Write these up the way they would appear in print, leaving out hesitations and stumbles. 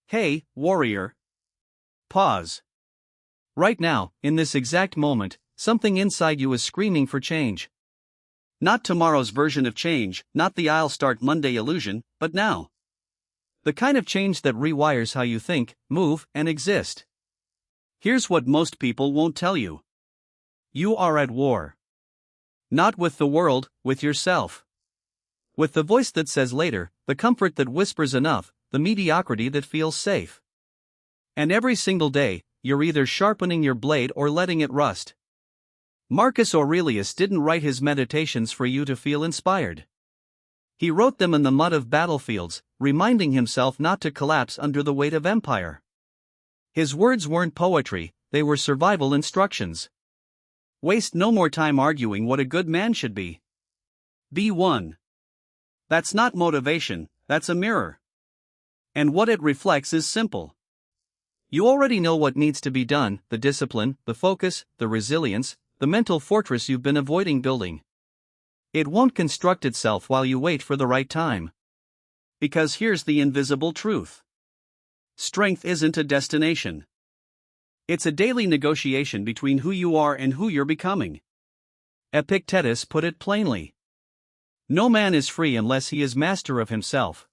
Hey, warrior. Pause. Right now, in this exact moment, something inside you is screaming for change. Not tomorrow's version of change, not the I'll start Monday illusion, but now. The kind of change that rewires how you think, move, and exist. Here's what most people won't tell you. You are at war. Not with the world, with yourself. With the voice that says later, the comfort that whispers enough, the mediocrity that feels safe. And every single day, you're either sharpening your blade or letting it rust. Marcus Aurelius didn't write his meditations for you to feel inspired. He wrote them in the mud of battlefields, reminding himself not to collapse under the weight of empire. His words weren't poetry, they were survival instructions. Waste no more time arguing what a good man should be. Be one. That's not motivation, that's a mirror. And what it reflects is simple. You already know what needs to be done: the discipline, the focus, the resilience, the mental fortress you've been avoiding building. It won't construct itself while you wait for the right time. Because here's the invisible truth. Strength isn't a destination. It's a daily negotiation between who you are and who you're becoming. Epictetus put it plainly. No man is free unless he is master of himself.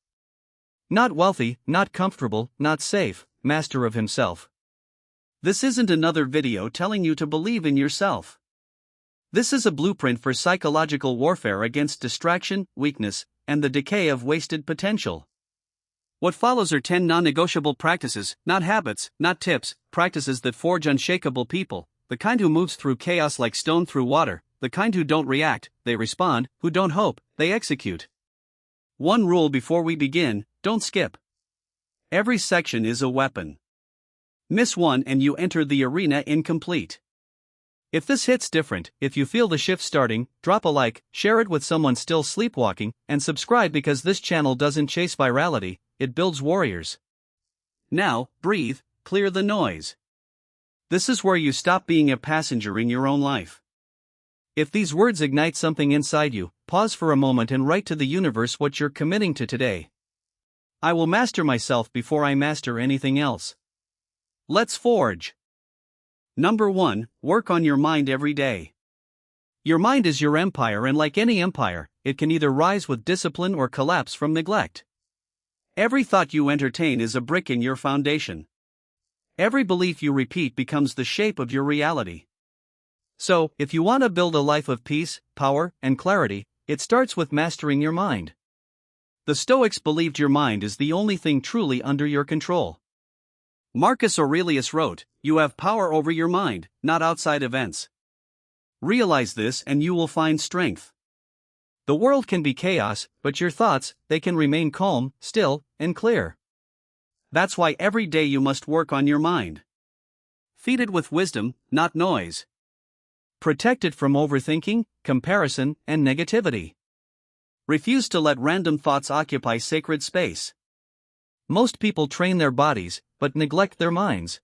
Not wealthy, not comfortable, not safe, master of himself. This isn't another video telling you to believe in yourself. This is a blueprint for psychological warfare against distraction, weakness, and the decay of wasted potential. What follows are 10 non-negotiable practices, not habits, not tips, practices that forge unshakable people, the kind who moves through chaos like stone through water, the kind who don't react, they respond, who don't hope, they execute. One rule before we begin: don't skip. Every section is a weapon. Miss one and you enter the arena incomplete. If this hits different, if you feel the shift starting, drop a like, share it with someone still sleepwalking, and subscribe, because this channel doesn't chase virality, it builds warriors. Now, breathe, clear the noise. This is where you stop being a passenger in your own life. If these words ignite something inside you, pause for a moment and write to the universe what you're committing to today. I will master myself before I master anything else. Let's forge. Number 1, work on your mind every day. Your mind is your empire, and like any empire, it can either rise with discipline or collapse from neglect. Every thought you entertain is a brick in your foundation. Every belief you repeat becomes the shape of your reality. So, if you want to build a life of peace, power, and clarity, it starts with mastering your mind. The Stoics believed your mind is the only thing truly under your control. Marcus Aurelius wrote, "You have power over your mind, not outside events." Realize this and you will find strength. The world can be chaos, but your thoughts, they can remain calm, still, and clear. That's why every day you must work on your mind. Feed it with wisdom, not noise. Protect it from overthinking, comparison, and negativity. Refuse to let random thoughts occupy sacred space. Most people train their bodies, but neglect their minds.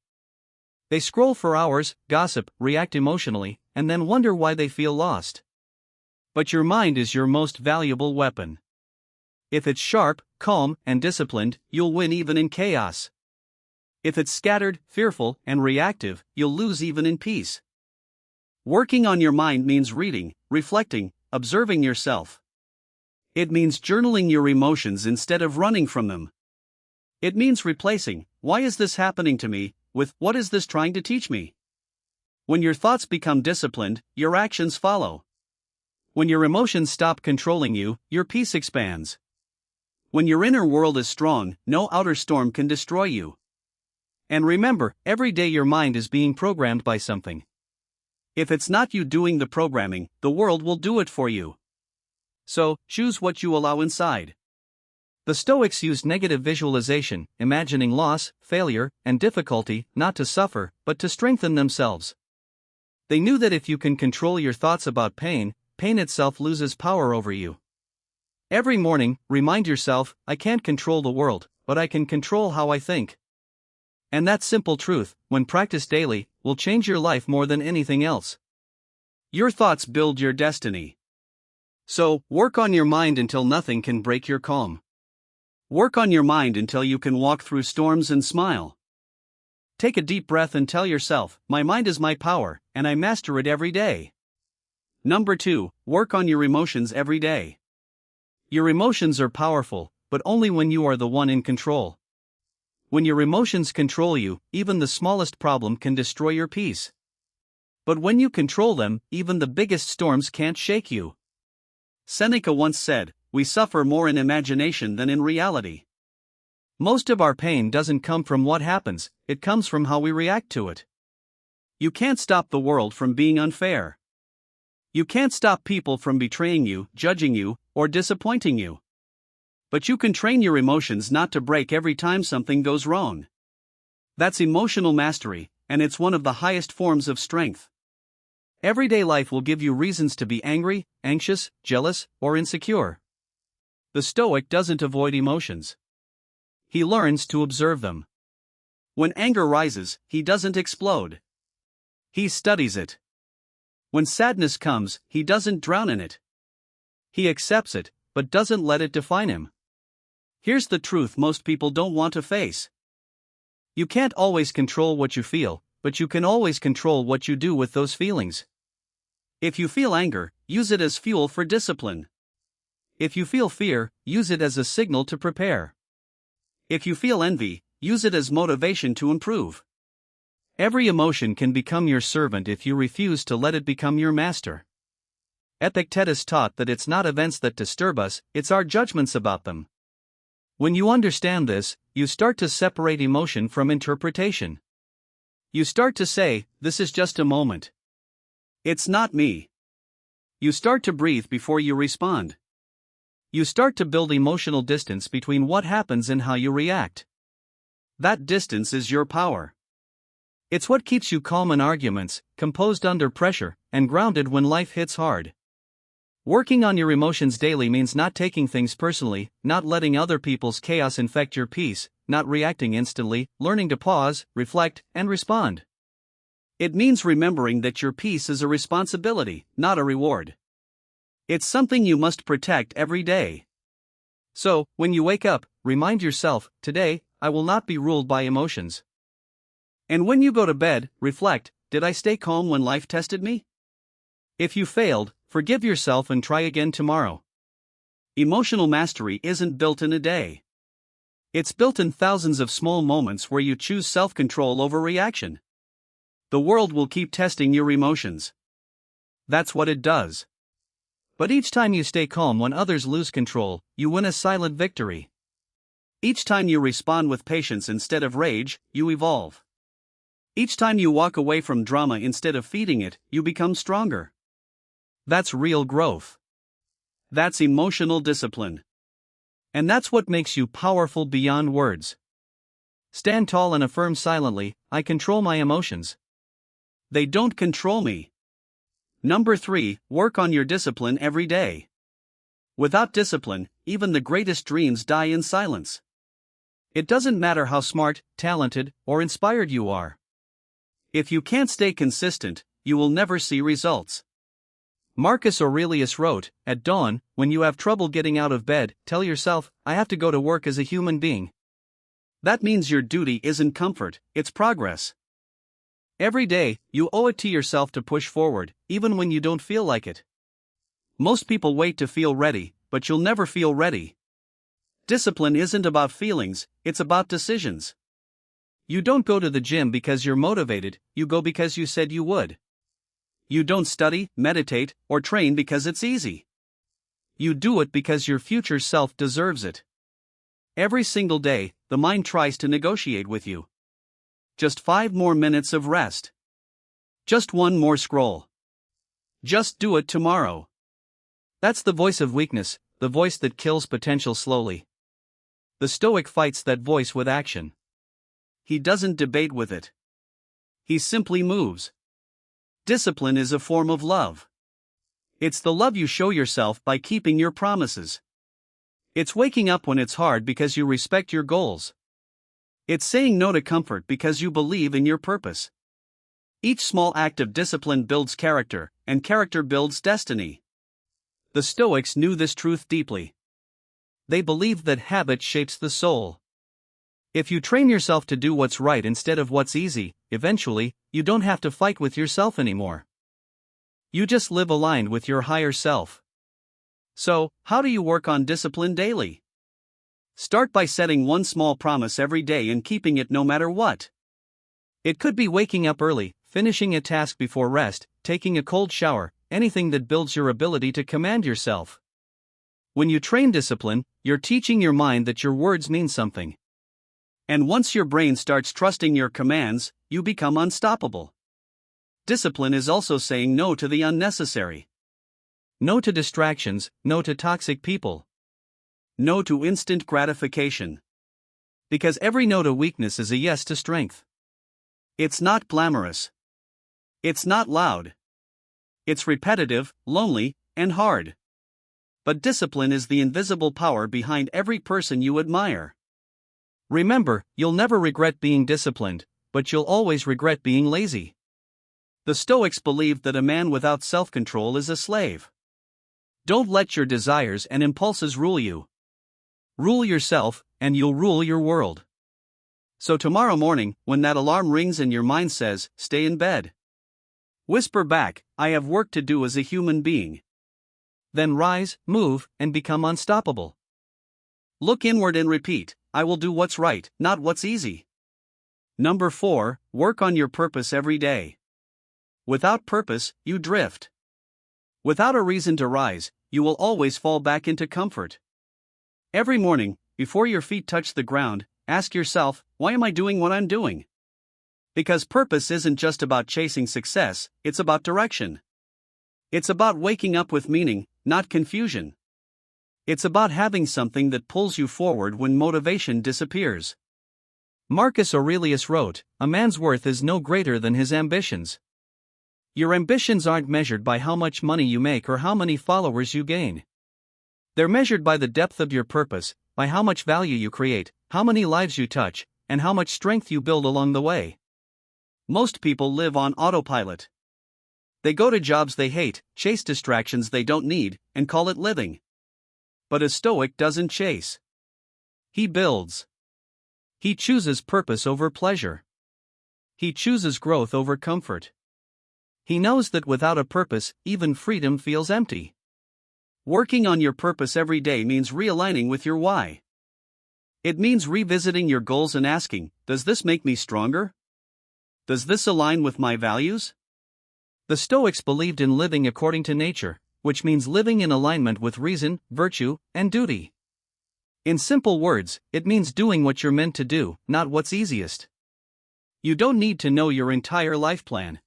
They scroll for hours, gossip, react emotionally, and then wonder why they feel lost. But your mind is your most valuable weapon. If it's sharp, calm, and disciplined, you'll win even in chaos. If it's scattered, fearful, and reactive, you'll lose even in peace. Working on your mind means reading, reflecting, observing yourself. It means journaling your emotions instead of running from them. It means replacing, "Why is this happening to me?" with, "What is this trying to teach me?" When your thoughts become disciplined, your actions follow. When your emotions stop controlling you, your peace expands. When your inner world is strong, no outer storm can destroy you. And remember, every day your mind is being programmed by something. If it's not you doing the programming, the world will do it for you. So, choose what you allow inside. The Stoics used negative visualization, imagining loss, failure, and difficulty, not to suffer, but to strengthen themselves. They knew that if you can control your thoughts about pain, pain itself loses power over you. Every morning, remind yourself, "I can't control the world, but I can control how I think." And that simple truth, when practiced daily, will change your life more than anything else. Your thoughts build your destiny. So, work on your mind until nothing can break your calm. Work on your mind until you can walk through storms and smile. Take a deep breath and tell yourself, my mind is my power, and I master it every day. Number 2, work on your emotions every day. Your emotions are powerful, but only when you are the one in control. When your emotions control you, even the smallest problem can destroy your peace. But when you control them, even the biggest storms can't shake you. Seneca once said, we suffer more in imagination than in reality. Most of our pain doesn't come from what happens, it comes from how we react to it. You can't stop the world from being unfair. You can't stop people from betraying you, judging you, or disappointing you. But you can train your emotions not to break every time something goes wrong. That's emotional mastery, and it's one of the highest forms of strength. Everyday life will give you reasons to be angry, anxious, jealous, or insecure. The Stoic doesn't avoid emotions. He learns to observe them. When anger rises, he doesn't explode. He studies it. When sadness comes, he doesn't drown in it. He accepts it, but doesn't let it define him. Here's the truth most people don't want to face. You can't always control what you feel, but you can always control what you do with those feelings. If you feel anger, use it as fuel for discipline. If you feel fear, use it as a signal to prepare. If you feel envy, use it as motivation to improve. Every emotion can become your servant if you refuse to let it become your master. Epictetus taught that it's not events that disturb us, it's our judgments about them. When you understand this, you start to separate emotion from interpretation. You start to say, this is just a moment. It's not me. You start to breathe before you respond. You start to build emotional distance between what happens and how you react. That distance is your power. It's what keeps you calm in arguments, composed under pressure, and grounded when life hits hard. Working on your emotions daily means not taking things personally, not letting other people's chaos infect your peace, not reacting instantly, learning to pause, reflect, and respond. It means remembering that your peace is a responsibility, not a reward. It's something you must protect every day. So, when you wake up, remind yourself, today, I will not be ruled by emotions. And when you go to bed, reflect, did I stay calm when life tested me? If you failed, forgive yourself and try again tomorrow. Emotional mastery isn't built in a day. It's built in thousands of small moments where you choose self-control over reaction. The world will keep testing your emotions. That's what it does. But each time you stay calm when others lose control, you win a silent victory. Each time you respond with patience instead of rage, you evolve. Each time you walk away from drama instead of feeding it, you become stronger. That's real growth. That's emotional discipline. And that's what makes you powerful beyond words. Stand tall and affirm silently, I control my emotions. They don't control me. Number 3, work on your discipline every day. Without discipline, even the greatest dreams die in silence. It doesn't matter how smart, talented, or inspired you are. If you can't stay consistent, you will never see results. Marcus Aurelius wrote, at dawn, when you have trouble getting out of bed, tell yourself, I have to go to work as a human being. That means your duty isn't comfort, it's progress. Every day, you owe it to yourself to push forward, even when you don't feel like it. Most people wait to feel ready, but you'll never feel ready. Discipline isn't about feelings, it's about decisions. You don't go to the gym because you're motivated, you go because you said you would. You don't study, meditate, or train because it's easy. You do it because your future self deserves it. Every single day, the mind tries to negotiate with you. Just 5 more minutes of rest. Just 1 more scroll. Just do it tomorrow. That's the voice of weakness, the voice that kills potential slowly. The Stoic fights that voice with action. He doesn't debate with it. He simply moves. Discipline is a form of love. It's the love you show yourself by keeping your promises. It's waking up when it's hard because you respect your goals. It's saying no to comfort because you believe in your purpose. Each small act of discipline builds character, and character builds destiny. The Stoics knew this truth deeply. They believe that habit shapes the soul. If you train yourself to do what's right instead of what's easy, eventually, you don't have to fight with yourself anymore. You just live aligned with your higher self. So, how do you work on discipline daily? Start by setting one small promise every day and keeping it no matter what. It could be waking up early, finishing a task before rest, taking a cold shower, anything that builds your ability to command yourself. When you train discipline, you're teaching your mind that your words mean something. And once your brain starts trusting your commands, you become unstoppable. Discipline is also saying no to the unnecessary. No to distractions, no to toxic people. No to instant gratification. Because every no to weakness is a yes to strength. It's not glamorous. It's not loud. It's repetitive, lonely, and hard. But discipline is the invisible power behind every person you admire. Remember, you'll never regret being disciplined, but you'll always regret being lazy. The Stoics believed that a man without self-control is a slave. Don't let your desires and impulses rule you. Rule yourself, and you'll rule your world. So tomorrow morning, when that alarm rings and your mind says, "Stay in bed," whisper back, "I have work to do as a human being." Then rise, move, and become unstoppable. Look inward and repeat, "I will do what's right, not what's easy." Number 4, work on your purpose every day. Without purpose, you drift. Without a reason to rise, you will always fall back into comfort. Every morning, before your feet touch the ground, ask yourself, why am I doing what I'm doing? Because purpose isn't just about chasing success, it's about direction. It's about waking up with meaning, not confusion. It's about having something that pulls you forward when motivation disappears. Marcus Aurelius wrote, "A man's worth is no greater than his ambitions." Your ambitions aren't measured by how much money you make or how many followers you gain. They're measured by the depth of your purpose, by how much value you create, how many lives you touch, and how much strength you build along the way. Most people live on autopilot. They go to jobs they hate, chase distractions they don't need, and call it living. But a Stoic doesn't chase. He builds. He chooses purpose over pleasure. He chooses growth over comfort. He knows that without a purpose, even freedom feels empty. Working on your purpose every day means realigning with your why. It means revisiting your goals and asking, does this make me stronger? Does this align with my values? The Stoics believed in living according to nature, which means living in alignment with reason, virtue, and duty. In simple words, it means doing what you're meant to do, not what's easiest. You don't need to know your entire life plan.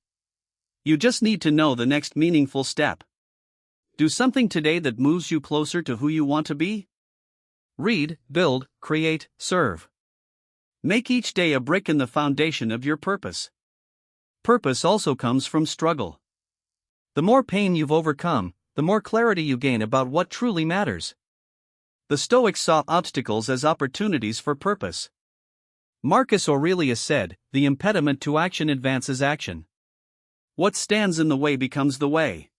You just need to know the next meaningful step. Do something today that moves you closer to who you want to be. Read, build, create, serve. Make each day a brick in the foundation of your purpose. Purpose also comes from struggle. The more pain you've overcome, the more clarity you gain about what truly matters. The Stoics saw obstacles as opportunities for purpose. Marcus Aurelius said, "The impediment to action advances action. What stands in the way becomes the way."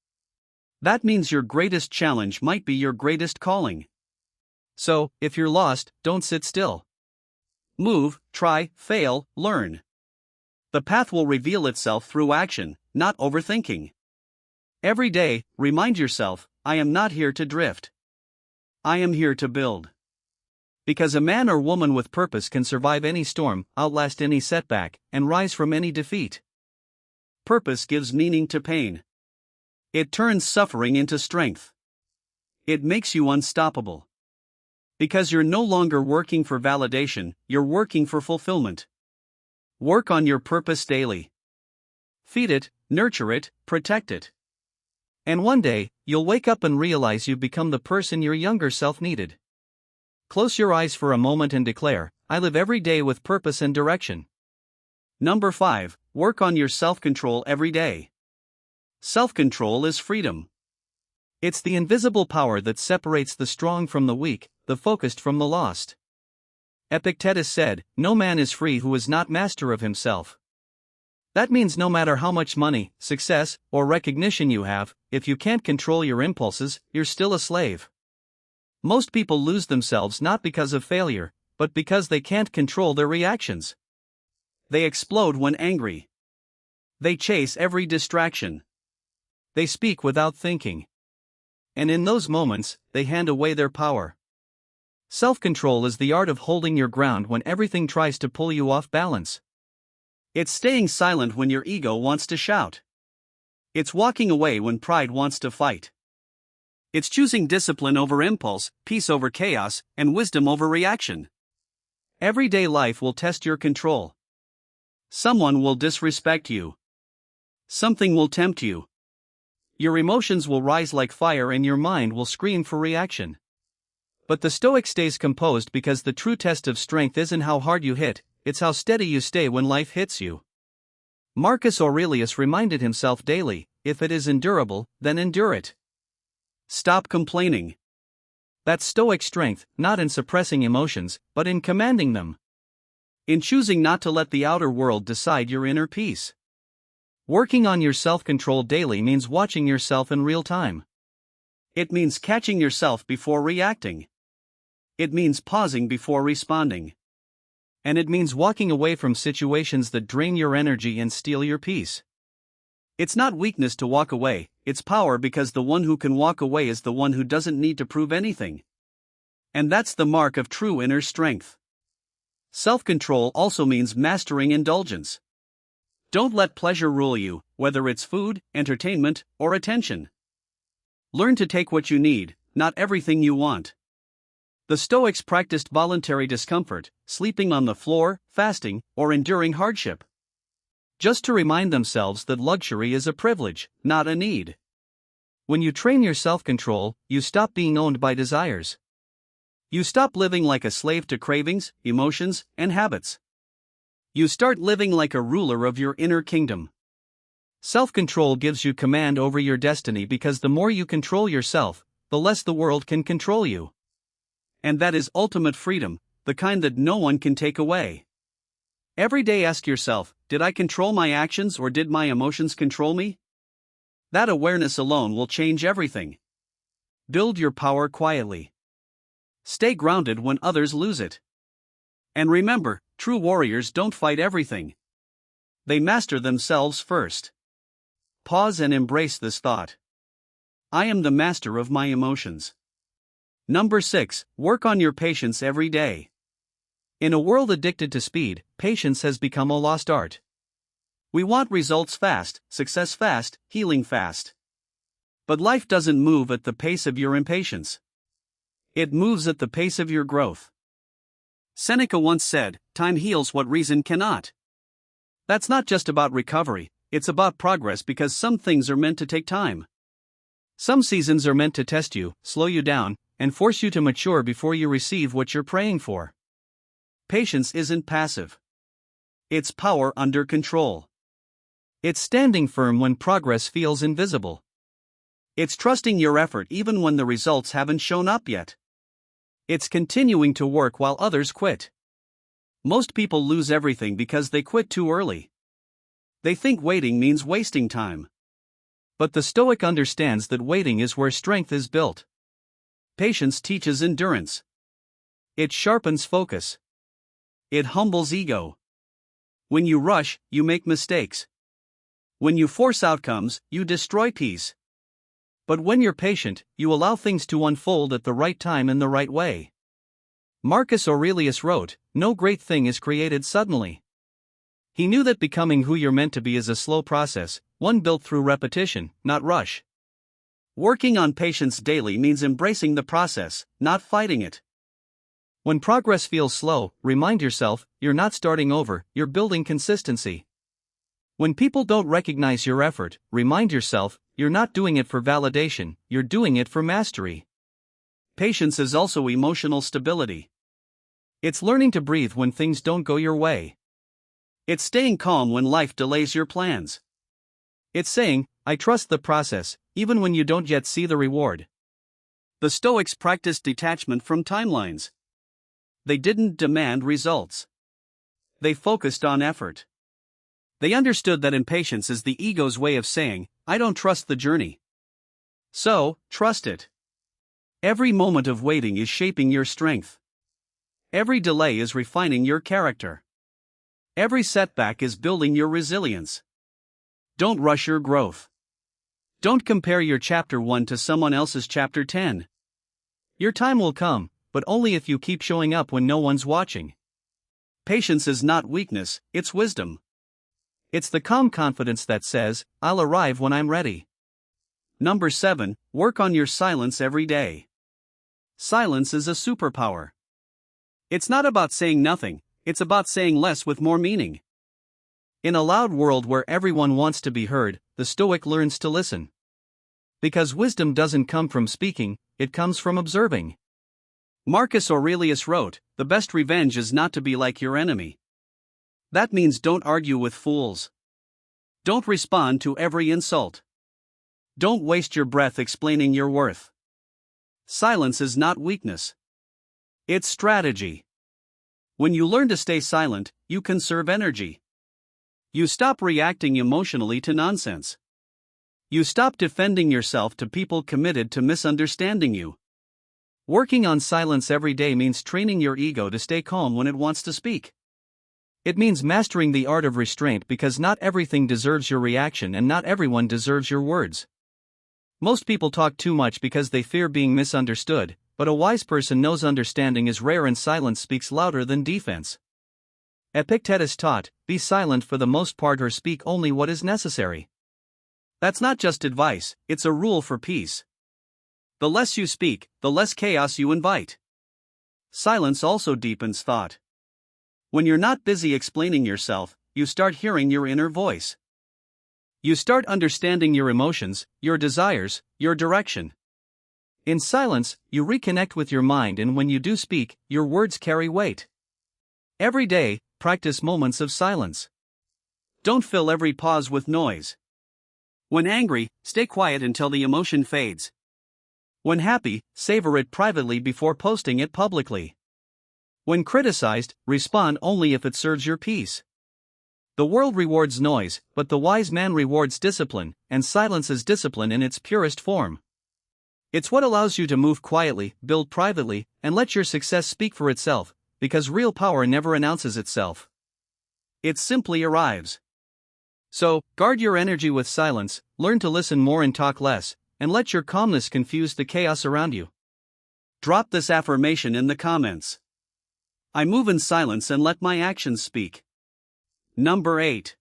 That means your greatest challenge might be your greatest calling. So, if you're lost, don't sit still. Move, try, fail, learn. The path will reveal itself through action, not overthinking. Every day, remind yourself, I am not here to drift. I am here to build. Because a man or woman with purpose can survive any storm, outlast any setback, and rise from any defeat. Purpose gives meaning to pain. It turns suffering into strength. It makes you unstoppable. Because you're no longer working for validation, you're working for fulfillment. Work on your purpose daily. Feed it, nurture it, protect it. And one day, you'll wake up and realize you've become the person your younger self needed. Close your eyes for a moment and declare, I live every day with purpose and direction. Number 5, work on your self-control every day. Self-control is freedom. It's the invisible power that separates the strong from the weak, the focused from the lost. Epictetus said, "No man is free who is not master of himself." That means no matter how much money, success, or recognition you have, if you can't control your impulses, you're still a slave. Most people lose themselves not because of failure, but because they can't control their reactions. They explode when angry. They chase every distraction. They speak without thinking. And in those moments, they hand away their power. Self-control is the art of holding your ground when everything tries to pull you off balance. It's staying silent when your ego wants to shout. It's walking away when pride wants to fight. It's choosing discipline over impulse, peace over chaos, and wisdom over reaction. Everyday life will test your control. Someone will disrespect you. Something will tempt you. Your emotions will rise like fire and your mind will scream for reaction. But the Stoic stays composed because the true test of strength isn't how hard you hit, it's how steady you stay when life hits you. Marcus Aurelius reminded himself daily, if it is endurable, then endure it. Stop complaining. That's Stoic strength, not in suppressing emotions, but in commanding them. In choosing not to let the outer world decide your inner peace. Working on your self-control daily means watching yourself in real time. It means catching yourself before reacting. It means pausing before responding. And it means walking away from situations that drain your energy and steal your peace. It's not weakness to walk away, it's power, because the one who can walk away is the one who doesn't need to prove anything. And that's the mark of true inner strength. Self-control also means mastering indulgence. Don't let pleasure rule you, whether it's food, entertainment, or attention. Learn to take what you need, not everything you want. The Stoics practiced voluntary discomfort, sleeping on the floor, fasting, or enduring hardship. Just to remind themselves that luxury is a privilege, not a need. When you train your self-control, you stop being owned by desires. You stop living like a slave to cravings, emotions, and habits. You start living like a ruler of your inner kingdom. Self-control gives you command over your destiny because the more you control yourself, the less the world can control you. And that is ultimate freedom, the kind that no one can take away. Every day ask yourself, did I control my actions or did my emotions control me? That awareness alone will change everything. Build your power quietly. Stay grounded when others lose it. And remember, true warriors don't fight everything. They master themselves first. Pause and embrace this thought. I am the master of my emotions. Number 6. Work on your patience every day. In a world addicted to speed, patience has become a lost art. We want results fast, success fast, healing fast. But life doesn't move at the pace of your impatience. It moves at the pace of your growth. Seneca once said, "Time heals what reason cannot." That's not just about recovery, it's about progress, because some things are meant to take time. Some seasons are meant to test you, slow you down, and force you to mature before you receive what you're praying for. Patience isn't passive. It's power under control. It's standing firm when progress feels invisible. It's trusting your effort even when the results haven't shown up yet. It's continuing to work while others quit. Most people lose everything because they quit too early. They think waiting means wasting time. But the Stoic understands that waiting is where strength is built. Patience teaches endurance. It sharpens focus. It humbles ego. When you rush, you make mistakes. When you force outcomes, you destroy peace. But when you're patient, you allow things to unfold at the right time in the right way. Marcus Aurelius wrote, "No great thing is created suddenly." He knew that becoming who you're meant to be is a slow process, one built through repetition, not rush. Working on patience daily means embracing the process, not fighting it. When progress feels slow, remind yourself, you're not starting over, you're building consistency. When people don't recognize your effort, remind yourself, you're not doing it for validation, you're doing it for mastery. Patience is also emotional stability. It's learning to breathe when things don't go your way. It's staying calm when life delays your plans. It's saying, I trust the process, even when you don't yet see the reward. The Stoics practiced detachment from timelines. They didn't demand results. They focused on effort. They understood that impatience is the ego's way of saying, I don't trust the journey. So, trust it. Every moment of waiting is shaping your strength. Every delay is refining your character. Every setback is building your resilience. Don't rush your growth. Don't compare your chapter 1 to someone else's chapter 10. Your time will come, but only if you keep showing up when no one's watching. Patience is not weakness, it's wisdom. It's the calm confidence that says, I'll arrive when I'm ready. Number 7, work on your silence every day. Silence is a superpower. It's not about saying nothing, it's about saying less with more meaning. In a loud world where everyone wants to be heard, the Stoic learns to listen. Because wisdom doesn't come from speaking, it comes from observing. Marcus Aurelius wrote, "The best revenge is not to be like your enemy." That means don't argue with fools. Don't respond to every insult. Don't waste your breath explaining your worth. Silence is not weakness. It's strategy. When you learn to stay silent, you conserve energy. You stop reacting emotionally to nonsense. You stop defending yourself to people committed to misunderstanding you. Working on silence every day means training your ego to stay calm when it wants to speak. It means mastering the art of restraint because not everything deserves your reaction and not everyone deserves your words. Most people talk too much because they fear being misunderstood, but a wise person knows understanding is rare and silence speaks louder than defense. Epictetus taught, "Be silent for the most part or speak only what is necessary." That's not just advice, it's a rule for peace. The less you speak, the less chaos you invite. Silence also deepens thought. When you're not busy explaining yourself, you start hearing your inner voice. You start understanding your emotions, your desires, your direction. In silence, you reconnect with your mind, and when you do speak, your words carry weight. Every day, practice moments of silence. Don't fill every pause with noise. When angry, stay quiet until the emotion fades. When happy, savor it privately before posting it publicly. When criticized, respond only if it serves your peace. The world rewards noise, but the wise man rewards discipline, and silence is discipline in its purest form. It's what allows you to move quietly, build privately, and let your success speak for itself, because real power never announces itself. It simply arrives. So, guard your energy with silence, learn to listen more and talk less, and let your calmness confuse the chaos around you. Drop this affirmation in the comments. I move in silence and let my actions speak. Number 8.